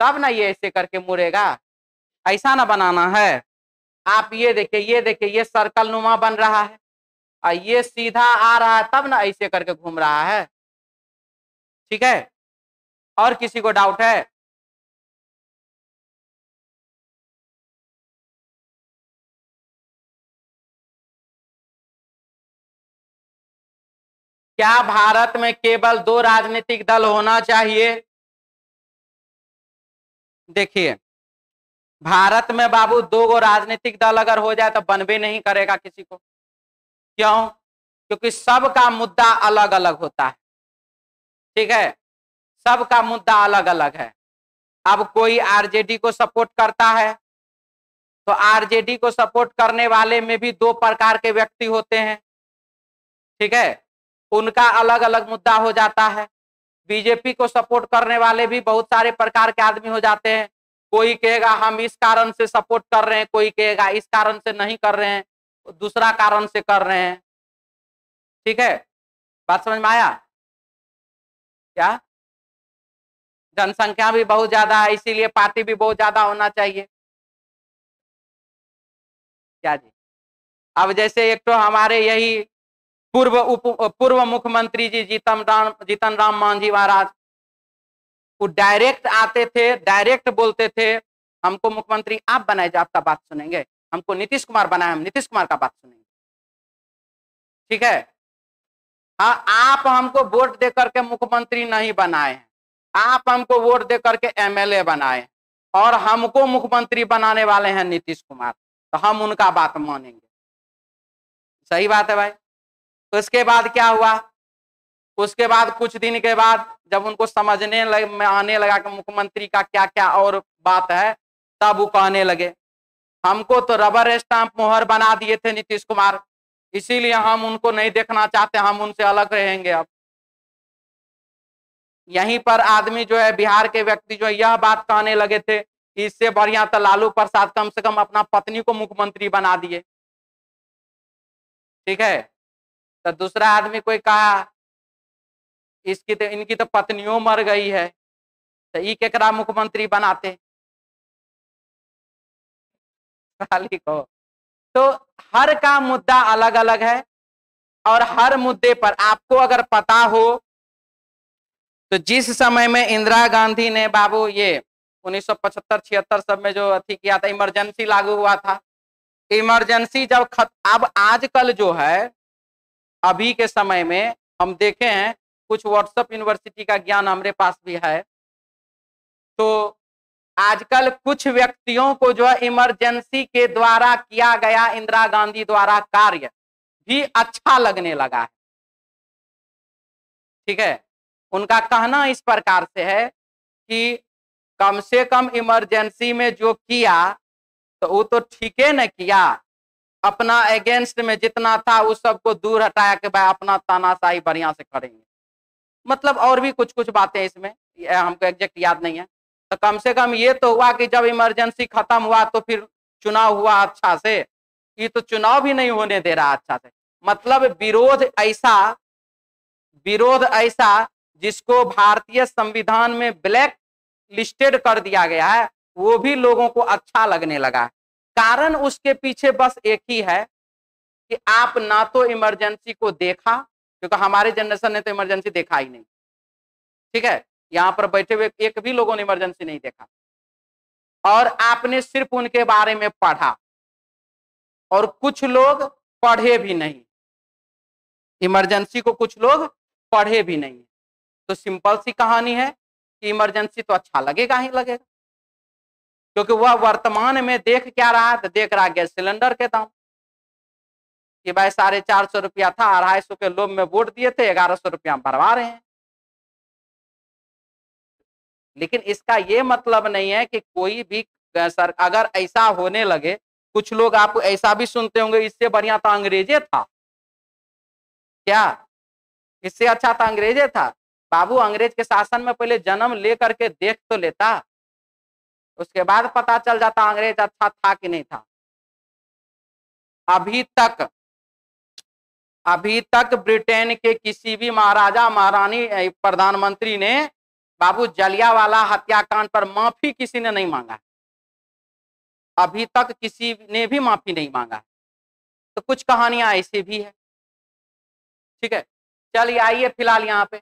Speaker 1: तब ना ये ऐसे करके मुड़ेगा, ऐसा ना बनाना है। आप ये देखिए, ये देखिए, ये सर्कल नुमा बन रहा है, और ये सीधा आ रहा है तब ना ऐसे करके घूम रहा है, ठीक है। और किसी को डाउट है? क्या भारत में केवल 2 राजनीतिक दल होना चाहिए? देखिए, भारत में बाबू 2 गो राजनीतिक दल अगर हो जाए तो बनबे नहीं करेगा किसी को। क्यों? क्योंकि सबका मुद्दा अलग अलग होता है, ठीक है, सबका मुद्दा अलग अलग है। अब कोई आरजेडी को सपोर्ट करता है तो आरजेडी को सपोर्ट करने वाले में भी 2 प्रकार के व्यक्ति होते हैं, ठीक है, उनका अलग अलग मुद्दा हो जाता है। बीजेपी को सपोर्ट करने वाले भी बहुत सारे प्रकार के आदमी हो जाते हैं, कोई कहेगा हम इस कारण से सपोर्ट कर रहे हैं, कोई कहेगा इस कारण से नहीं कर रहे हैं, दूसरा कारण से कर रहे हैं, ठीक है, बात समझ में आया क्या? जनसंख्या भी बहुत ज्यादा है, इसीलिए पार्टी भी बहुत ज्यादा होना चाहिए, क्या जी। अब जैसे एक तो हमारे यही पूर्व मुख्यमंत्री जी जीतन राम मांझी महाराज, वो डायरेक्ट आते थे, डायरेक्ट बोलते थे हमको मुख्यमंत्री आप बनाए, जो आपका बात सुनेंगे, हमको नीतीश कुमार बनाए, हम नीतीश कुमार का बात सुनेंगे, ठीक है। हाँ, आप हमको वोट दे करके मुख्यमंत्री नहीं बनाए हैं, आप हमको वोट दे करके एमएलए बनाए, और हमको मुख्यमंत्री बनाने वाले हैं नीतीश कुमार, तो हम उनका बात मानेंगे। सही बात है भाई। उसके बाद क्या हुआ? उसके बाद कुछ दिन के बाद जब उनको समझने में आने लगा कि मुख्यमंत्री का क्या क्या और बात है, तब वो कहने लगे हमको तो रबर स्टाम्प मोहर बना दिए थे नीतीश कुमार, इसीलिए हम उनको नहीं देखना चाहते, हम उनसे अलग रहेंगे। अब यहीं पर आदमी जो है, बिहार के व्यक्ति जो है, यह बात कहने लगे थे कि इससे बढ़िया तो लालू प्रसाद कम से कम अपना पत्नी को मुख्यमंत्री बना दिए, ठीक है। तो दूसरा आदमी कोई कहा इसकी तो इनकी तो पत्नियों मर गई है, तो ई केकरा मुख्यमंत्री बनाते साली को। तो हर का मुद्दा अलग अलग है, और हर मुद्दे पर आपको अगर पता हो तो जिस समय में इंदिरा गांधी ने बाबू ये 1975-76 सब में जो अथी किया था, इमरजेंसी लागू हुआ था, इमरजेंसी जब अब आजकल जो है, अभी के समय में हम देखे हैं, कुछ व्हाट्सएप यूनिवर्सिटी का ज्ञान हमारे पास भी है, तो आजकल कुछ व्यक्तियों को जो है इमरजेंसी के द्वारा किया गया इंदिरा गांधी द्वारा कार्य भी अच्छा लगने लगा है, ठीक है। उनका कहना इस प्रकार से है कि कम से कम इमरजेंसी में जो किया तो वो तो ठीक है न किया, अपना अगेंस्ट में जितना था उस सबको दूर हटाया कि भाई अपना तानाशाही बढ़िया से करेंगे, मतलब और भी कुछ कुछ बातें इसमें, हमको एग्जैक्ट याद नहीं है। तो कम से कम ये तो हुआ कि जब इमरजेंसी खत्म हुआ तो फिर चुनाव हुआ अच्छा से। ये तो चुनाव भी नहीं होने दे रहा अच्छा से। मतलब विरोध ऐसा जिसको भारतीय संविधान में ब्लैक लिस्टेड कर दिया गया है, वो भी लोगों को अच्छा लगने लगा है। कारण उसके पीछे बस एक ही है कि आप ना तो इमरजेंसी को देखा, क्योंकि हमारे जनरेशन ने तो इमरजेंसी देखा ही नहीं। ठीक है, यहां पर बैठे हुए एक भी लोगों ने इमरजेंसी नहीं देखा, और आपने सिर्फ उनके बारे में पढ़ा, और कुछ लोग पढ़े भी नहीं इमरजेंसी को, कुछ लोग पढ़े भी नहीं। तो सिंपल सी कहानी है कि इमरजेंसी तो अच्छा लगेगा ही लगेगा, क्योंकि वह वर्तमान में देख क्या रहा है, तो देख रहा गैस सिलेंडर के दाम कि भाई 450 रुपया था, 250 के लोभ में वोट दिए थे, 1100 रुपया भरवा रहे हैं। लेकिन इसका ये मतलब नहीं है कि कोई भी सर अगर ऐसा होने लगे, कुछ लोग आप ऐसा भी सुनते होंगे, इससे बढ़िया तो अंग्रेजे था। क्या इससे अच्छा तो अंग्रेजे था? बाबू, अंग्रेज के शासन में पहले जन्म ले करके देख तो लेता, उसके बाद पता चल जाता अंग्रेज अच्छा था कि नहीं था। अभी तक ब्रिटेन के किसी भी महाराजा महारानी प्रधानमंत्री ने बाबू जलियांवाला हत्याकांड पर माफी किसी ने नहीं मांगा। अभी तक किसी ने भी माफी नहीं मांगा। तो कुछ कहानियां ऐसी भी है। ठीक है, चलिए आइए फिलहाल यहाँ पे,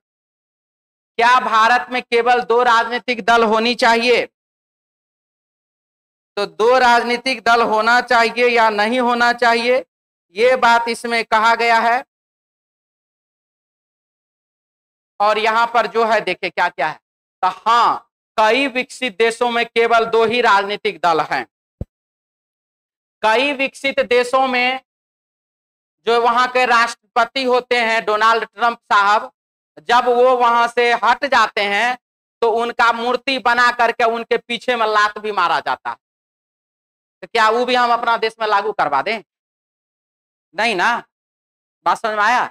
Speaker 1: क्या भारत में केवल 2 राजनीतिक दल होनी चाहिए? तो 2 राजनीतिक दल होना चाहिए या नहीं होना चाहिए, ये बात इसमें कहा गया है। और यहां पर जो है देखिए क्या क्या है। तो हाँ, कई विकसित देशों में केवल 2 ही राजनीतिक दल हैं। कई विकसित देशों में जो वहां के राष्ट्रपति होते हैं डोनाल्ड ट्रंप साहब, जब वो वहां से हट जाते हैं तो उनका मूर्ति बना करके उनके पीछे में लात भी मारा जाता है। तो क्या वो भी हम अपना देश में लागू करवा दें? नहीं ना। बात समझ में आया?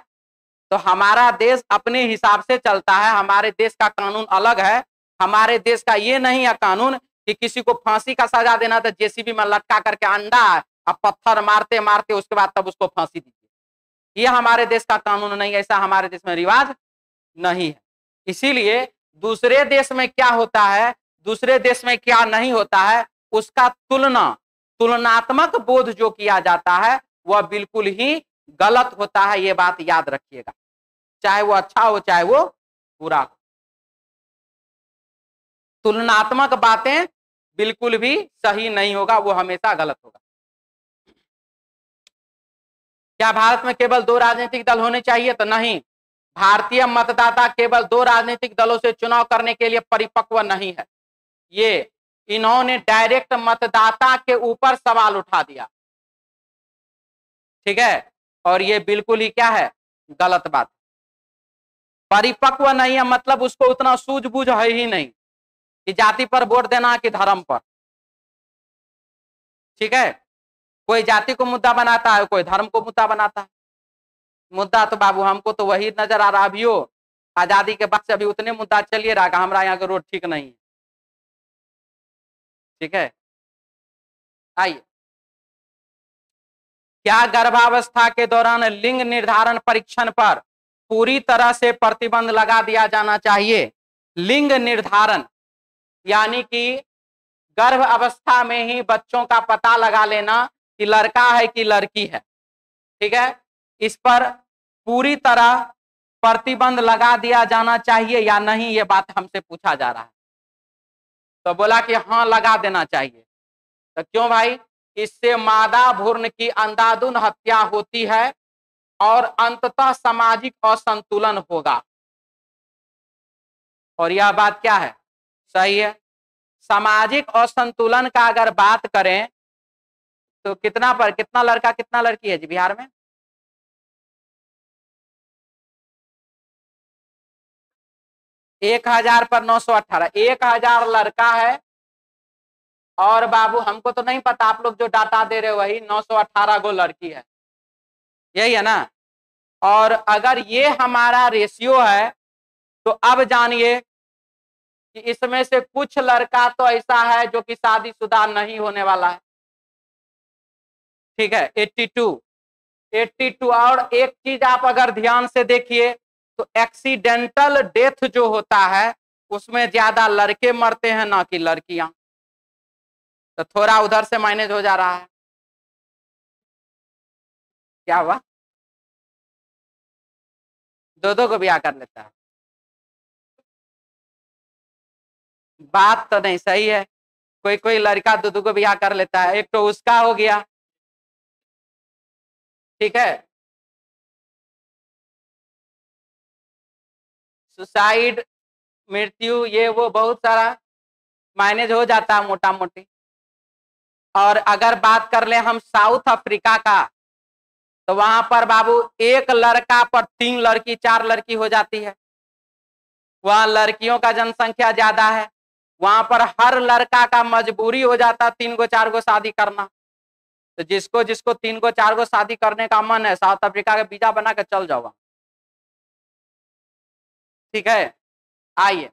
Speaker 1: तो हमारा देश अपने हिसाब से चलता है, हमारे देश का कानून अलग है। हमारे देश का ये नहीं है कानून कि किसी को फांसी का सजा देना तो जेसीबी में लटका करके अंडा और पत्थर मारते मारते उसके बाद तब उसको फांसी दीजिए। ये हमारे देश का कानून नहीं है, ऐसा हमारे देश में रिवाज नहीं है। इसीलिए दूसरे देश में क्या होता है, दूसरे देश में क्या नहीं होता है, उसका तुलनात्मक बोध जो किया जाता है वह बिल्कुल ही गलत होता है। यह बात याद रखिएगा, चाहे वो अच्छा हो चाहे वो बुरा हो। तुलनात्मक बातें बिल्कुल भी सही नहीं होगा, वो हमेशा गलत होगा। क्या भारत में केवल 2 राजनीतिक दल होने चाहिए? तो नहीं, भारतीय मतदाता केवल 2 राजनीतिक दलों से चुनाव करने के लिए परिपक्व नहीं है। ये इन्होंने डायरेक्ट मतदाता के ऊपर सवाल उठा दिया। ठीक है, और ये बिल्कुल ही क्या है, गलत बात। परिपक्व नहीं है मतलब उसको उतना सूझबूझ है ही नहीं कि जाति पर वोट देना कि धर्म पर। ठीक है, कोई जाति को मुद्दा बनाता है, कोई धर्म को मुद्दा बनाता है। मुद्दा तो बाबू हमको तो वही नजर आ रहा। अभी हो आजादी के बाद से अभी उतने मुद्दा चलिए रहा, हमारा यहाँ का रोड ठीक नहीं है। ठीक है, आइए, क्या गर्भावस्था के दौरान लिंग निर्धारण परीक्षण पर पूरी तरह से प्रतिबंध लगा दिया जाना चाहिए? लिंग निर्धारण यानी कि गर्भ अवस्था में ही बच्चों का पता लगा लेना कि लड़का है कि लड़की है। ठीक है, इस पर पूरी तरह प्रतिबंध लगा दिया जाना चाहिए या नहीं, ये बात हमसे पूछा जा रहा है। तो बोला कि हाँ लगा देना चाहिए। तो क्यों भाई? इससे मादा भ्रूण की अंधाधुंध हत्या होती है और अंततः सामाजिक असंतुलन होगा। और यह बात क्या है, सही है। सामाजिक असंतुलन का अगर बात करें तो कितना लड़का कितना लड़की है जी बिहार में? एक 1000 पर 918, 1000 लड़का है। और बाबू हमको तो नहीं पता, आप लोग जो डाटा दे रहे हो वही 918 गो लड़की है, यही है ना। और अगर ये हमारा रेशियो है तो अब जानिए कि इसमें से कुछ लड़का तो ऐसा है जो कि शादीशुदा नहीं होने वाला है। ठीक है, 82 और एक चीज आप अगर ध्यान से देखिए तो एक्सीडेंटल डेथ जो होता है उसमें ज्यादा लड़के मरते हैं ना कि लड़कियां, तो थोड़ा उधर से माइनस हो जा रहा है। क्या हुआ? दो को ब्याह कर लेता है, बात तो नहीं सही है। कोई कोई लड़का दो को ब्याह कर लेता है, एक तो उसका हो गया, ठीक है। सुसाइड, मृत्यु, ये वो बहुत सारा मैनेज हो जाता है मोटा मोटी। और अगर बात कर ले हम साउथ अफ्रीका का, तो वहां पर बाबू एक लड़का पर 3 लड़की 4 लड़की हो जाती है। वहां लड़कियों का जनसंख्या ज्यादा है, वहां पर हर लड़का का मजबूरी हो जाता 3 को 4 को शादी करना। तो जिसको जिसको 3 को 4 को शादी करने का मन है, साउथ अफ्रीका का वीजा बना के चल जाओ। ठीक है, आइए।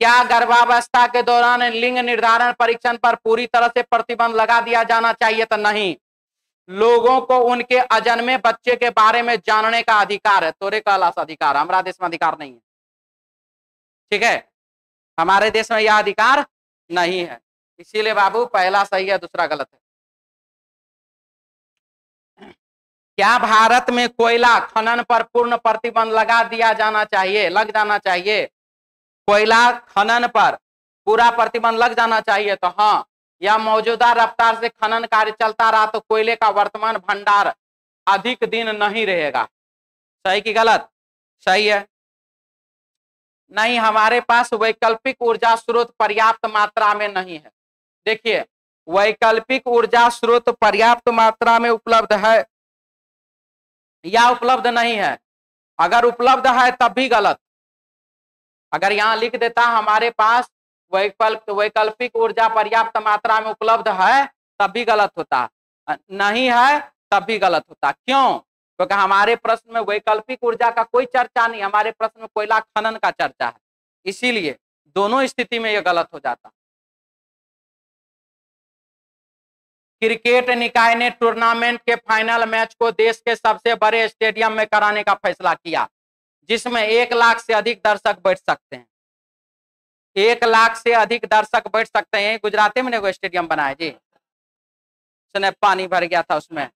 Speaker 1: क्या गर्भावस्था के दौरान लिंग निर्धारण परीक्षण पर पूरी तरह से प्रतिबंध लगा दिया जाना चाहिए? तो नहीं, लोगों को उनके अजन्मे बच्चे के बारे में जानने का अधिकार है। तोरे कहलास अधिकार, हमारा देश में अधिकार नहीं है। ठीक है, हमारे देश में यह अधिकार नहीं है, इसीलिए बाबू पहला सही है, दूसरा गलत है। क्या भारत में कोयला खनन पर पूर्ण प्रतिबंध लगा दिया जाना चाहिए? लग जाना चाहिए। कोयला खनन पर पूरा प्रतिबंध लग जाना चाहिए। तो हाँ, या मौजूदा रफ्तार से खनन कार्य चलता रहा तो कोयले का वर्तमान भंडार अधिक दिन नहीं रहेगा। सही कि गलत? सही है। नहीं, हमारे पास वैकल्पिक ऊर्जा स्रोत पर्याप्त मात्रा में नहीं है। देखिए, वैकल्पिक ऊर्जा स्रोत पर्याप्त मात्रा में उपलब्ध है या उपलब्ध नहीं है? अगर उपलब्ध है तब भी गलत। अगर यहां लिख देता हमारे पास वैकल्पिक ऊर्जा पर्याप्त मात्रा में उपलब्ध है, तब भी गलत होता। नहीं है तब भी गलत होता। क्यों? क्योंकि हमारे प्रश्न में वैकल्पिक ऊर्जा का कोई चर्चा नहीं, हमारे प्रश्न में कोयला खनन का चर्चा है, इसीलिए दोनों स्थिति में यह गलत हो जाता। क्रिकेट निकाय ने टूर्नामेंट के फाइनल मैच को देश के सबसे बड़े स्टेडियम में कराने का फैसला किया, जिसमें 1 लाख से अधिक दर्शक बैठ सकते हैं। 1 लाख से अधिक दर्शक बैठ सकते हैं। गुजरात में ने स्टेडियम बनाया जी, उसने पानी भर गया था उसमें।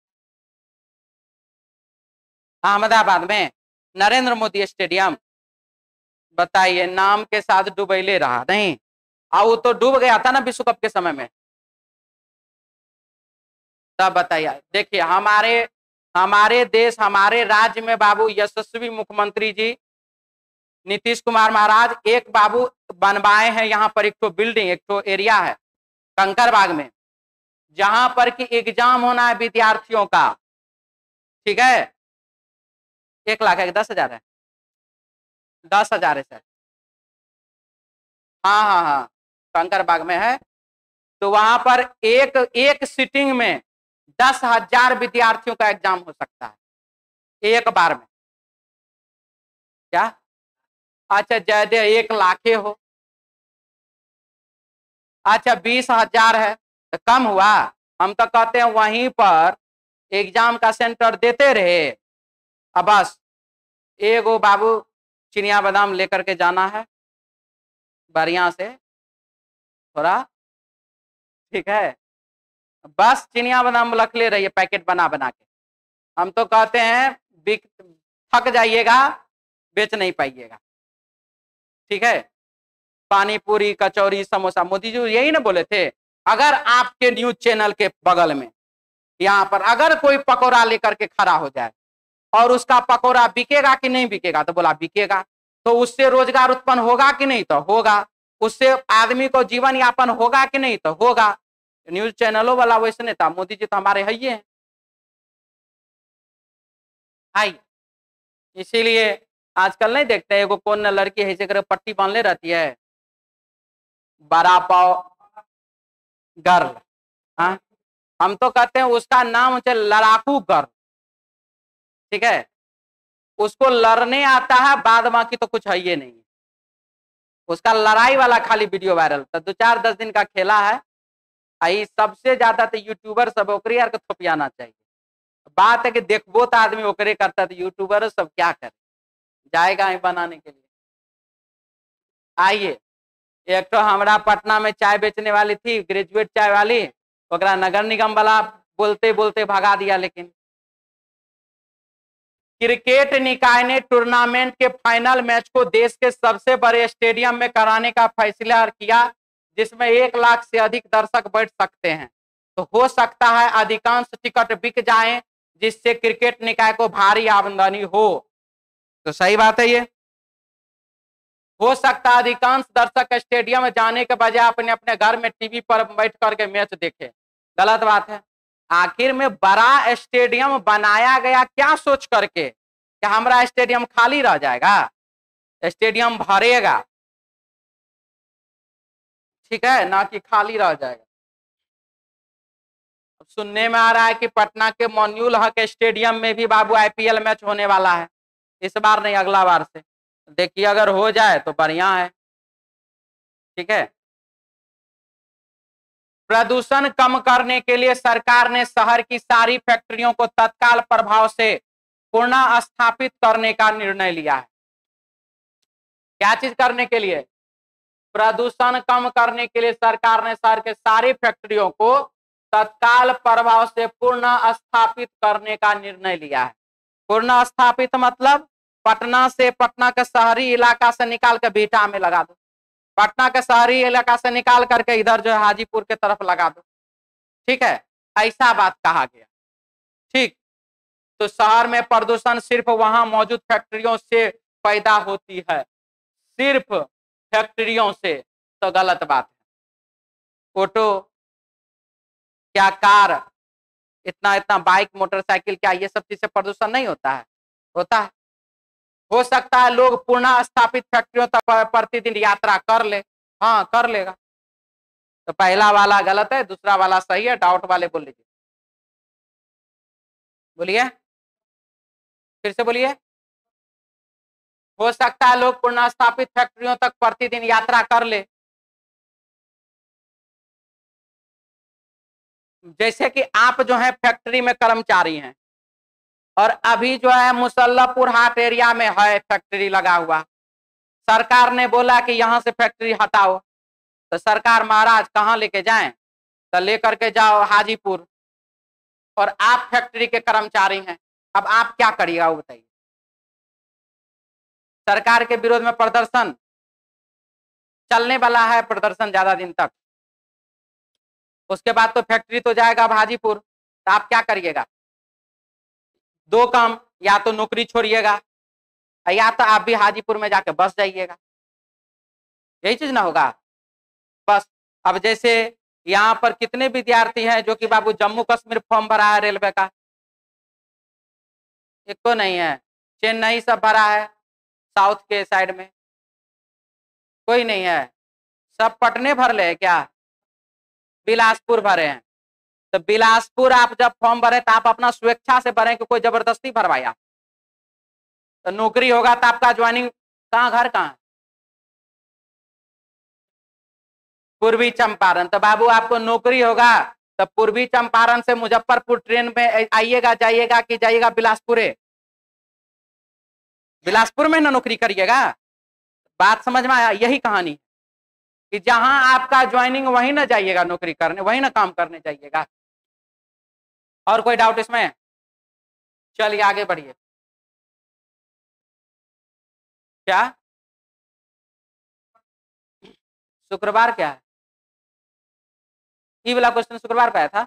Speaker 1: अहमदाबाद में नरेंद्र मोदी स्टेडियम, बताइए, नाम के साथ डुबैले रहा नहीं, और वो तो डूब गया था ना विश्व कप के समय में। तब बताइए, देखिए हमारे देश, हमारे राज्य में बाबू यशस्वी मुख्यमंत्री जी नीतीश कुमार महाराज एक बाबू बनवाए हैं यहाँ पर, एक तो बिल्डिंग, एक तो एरिया है कंकरबाग में, जहां पर कि एग्जाम होना है विद्यार्थियों का। ठीक है, 1 लाख है, 10,000 है, 10,000 है सर। हाँ हाँ हाँ, कंकरबाग में है। तो वहां पर एक सीटिंग में 10,000 विद्यार्थियों का एग्जाम हो सकता है एक बार में। क्या? अच्छा, ज्यादा 1 लाख हो। अच्छा, 20,000 है तो कम हुआ। हम तो कहते हैं वहीं पर एग्जाम का सेंटर देते रहे, अब बस एगो बाबू चिनिया बादाम लेकर के जाना है बढ़िया से थोड़ा। ठीक है, बस चिनिया बादाम रख ले रही है पैकेट बना बना के। हम तो कहते हैं थक जाइएगा, बेच नहीं पाइएगा। ठीक है, पानी पूरी कचौरी समोसा, मोदी जी यही ना बोले थे? अगर आपके न्यूज चैनल के बगल में यहाँ पर अगर कोई पकौड़ा लेकर के खड़ा हो जाए और उसका पकौड़ा बिकेगा कि नहीं बिकेगा, तो बोला बिकेगा। तो उससे रोजगार उत्पन्न होगा कि नहीं? तो होगा। उससे आदमी को जीवन यापन होगा कि नहीं? तो होगा। न्यूज चैनलों वाला वैसे नहीं था, मोदी जी तो हमारे है ही हैं। आई इसीलिए आजकल नहीं देखते एगो कौन लड़की है जगह पट्टी बांधले रहती है, बड़ा पाव गर्ल। हाँ, हम तो कहते हैं उसका नाम है लड़ाकू गर्ल। ठीक है, उसको लड़ने आता है, बाद बाकी तो कुछ है ही नहीं। उसका लड़ाई वाला खाली वीडियो वायरल था, 2-4-10 दिन का खेला है। आई सबसे ज्यादा तो यूट्यूबर सब ओकरे यार के थोपियाना चाहिए। बात है कि देखबो तो आदमी ओकरे करता है, तो यूट्यूबर सब क्या करे, जाएगा ही बनाने के लिए। आइए, एक तो हमारा पटना में चाय बेचने वाली थी, ग्रेजुएट चाय वाली, ओकरा नगर निगम वाला बोलते बोलते भगा दिया। लेकिन क्रिकेट निकाय ने टूर्नामेंट के फाइनल मैच को देश के सबसे बड़े स्टेडियम में कराने का फैसला किया, जिसमें 1 लाख से अधिक दर्शक बैठ सकते हैं। तो हो सकता है अधिकांश टिकट बिक जाएं, जिससे क्रिकेट निकाय को भारी आमदनी हो। तो सही बात है, ये हो सकता है अधिकांश दर्शक स्टेडियम में जाने के बजाय अपने अपने घर में टीवी पर बैठ करके मैच देखे। गलत बात है। आखिर में बड़ा स्टेडियम बनाया गया क्या सोच करके, कि हमारा स्टेडियम खाली रह जाएगा? स्टेडियम भरेगा, ठीक है ना, कि खाली रह जाएगा। अब सुनने में आ रहा है कि पटना के मोन्यूल हक स्टेडियम में भी बाबू आईपीएल मैच होने वाला है, इस बार नहीं अगला बार से। देखिए अगर हो जाए तो बढ़िया है, ठीक है। प्रदूषण कम करने के लिए सरकार ने शहर की सारी फैक्ट्रियों को तत्काल प्रभाव से पुनः स्थापित करने का निर्णय लिया है। क्या चीज करने के लिए? प्रदूषण कम करने के लिए सरकार ने शहर के सारी फैक्ट्रियों को तत्काल प्रभाव से पुनः स्थापित करने का निर्णय लिया है। पुनः स्थापित मतलब पटना के शहरी इलाका से निकाल के बिहटा में लगा दो, पटना के शहरी इलाका से निकाल करके इधर जो है हाजीपुर के तरफ लगा दो, ठीक है, ऐसा बात कहा गया। ठीक, तो शहर में प्रदूषण सिर्फ वहां मौजूद फैक्ट्रियों से पैदा होती है, सिर्फ फैक्ट्रियों से, तो गलत बात है। ऑटो क्या, कार, इतना इतना बाइक, मोटरसाइकिल, क्या ये सब चीज से प्रदूषण नहीं होता है? होता है। हो सकता है लोग पुनः स्थापित फैक्ट्रियों तक प्रतिदिन यात्रा कर ले, हाँ कर लेगा। तो पहला वाला गलत है, दूसरा वाला सही है। डाउट वाले बोल लीजिए, बोलिए, फिर से बोलिए। हो सकता है लोग पुनः स्थापित फैक्ट्रियों तक प्रतिदिन यात्रा कर ले, जैसे कि आप जो है फैक्ट्री में कर्मचारी हैं और अभी जो है मुसल्लापुर हाट एरिया में है फैक्ट्री लगा हुआ, सरकार ने बोला कि यहां से फैक्ट्री हटाओ, तो सरकार महाराज कहाँ लेके जाएं? तो लेकर के जाओ हाजीपुर, और आप फैक्ट्री के कर्मचारी हैं, अब आप क्या करिएगा वो बताइए? सरकार के विरोध में प्रदर्शन चलने वाला है, प्रदर्शन ज्यादा दिन तक, उसके बाद तो फैक्ट्री तो जाएगा अब हाजीपुर, तो आप क्या करिएगा? 2 काम, या तो नौकरी छोड़िएगा या तो आप भी हाजीपुर में जाके बस जाइएगा, यही चीज ना होगा बस। अब जैसे यहाँ पर कितने विद्यार्थी हैं जो कि बाबू जम्मू कश्मीर फॉर्म भरा है रेलवे का? एक तो नहीं है। चेन्नई सब भरा है, साउथ के साइड में कोई नहीं है। सब पटने भर ले क्या? बिलासपुर भरे हैं। तो बिलासपुर आप जब फॉर्म भरे तो आप अपना स्वेच्छा से भरे कि कोई जबरदस्ती भरवाया? तो नौकरी होगा तो आपका ज्वाइनिंग कहाँ, घर कहाँ है? पूर्वी चंपारण। तो बाबू आपको नौकरी होगा तो पूर्वी चंपारण से मुजफ्फरपुर ट्रेन में आइएगा, जाइएगा कि जाइएगा बिलासपुर? बिलासपुर में ना नौकरी करिएगा। बात समझ में आया? यही कहानी कि जहां आपका ज्वाइनिंग वहीं ना जाइएगा नौकरी करने, वहीं ना काम करने जाइएगा। और कोई डाउट इसमें? चलिए आगे बढ़िए। क्या शुक्रवार क्या है? ये वाला क्वेश्चन शुक्रवार पे आया था,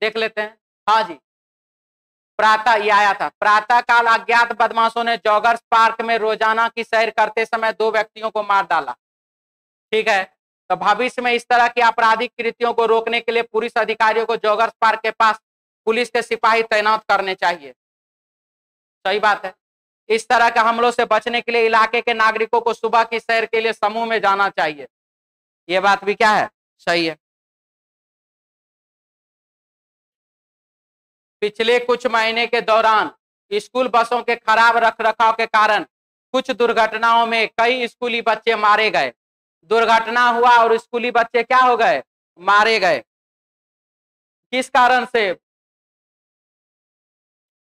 Speaker 1: देख लेते हैं। हाँ जी, प्रातः ये आया था। प्रातः काल अज्ञात बदमाशों ने जॉगर्स पार्क में रोजाना की सैर करते समय 2 व्यक्तियों को मार डाला, ठीक है। तो भविष्य में इस तरह की आपराधिक कृतियों को रोकने के लिए पुलिस अधिकारियों को जॉगर्स पार्क के पास पुलिस के सिपाही तैनात करने चाहिए। सही बात है। इस तरह के हमलों से बचने के लिए इलाके के नागरिकों को सुबह की सैर के लिए समूह में जाना चाहिए। ये बात भी क्या है? सही है। पिछले कुछ महीने के दौरान स्कूल बसों के खराब रखरखाव के कारण कुछ दुर्घटनाओं में कई स्कूली बच्चे मारे गए। दुर्घटना हुआ और स्कूली बच्चे क्या हो गए, मारे गए। किस कारण से,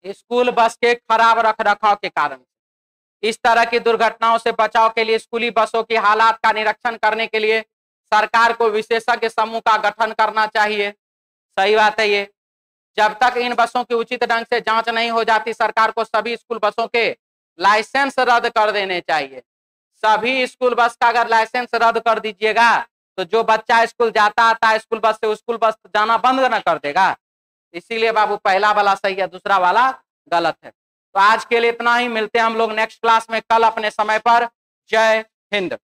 Speaker 1: स्कूल बस के खराब रखरखाव के कारण। इस तरह की दुर्घटनाओं से बचाव के लिए स्कूली बसों की हालात का निरीक्षण करने के लिए सरकार को विशेषज्ञ समूह का गठन करना चाहिए। सही बात है ये। जब तक इन बसों की उचित ढंग से जांच नहीं हो जाती, सरकार को सभी स्कूल बसों के लाइसेंस रद्द कर देने चाहिए। सभी स्कूल बस का अगर लाइसेंस रद्द कर दीजिएगा तो जो बच्चा स्कूल जाता आता है स्कूल बस से, स्कूल बस जाना बंद न कर देगा। इसीलिए बाबू पहला वाला सही है, दूसरा वाला गलत है। तो आज के लिए इतना ही, मिलते हैं हम लोग नेक्स्ट क्लास में कल अपने समय पर। जय हिंद।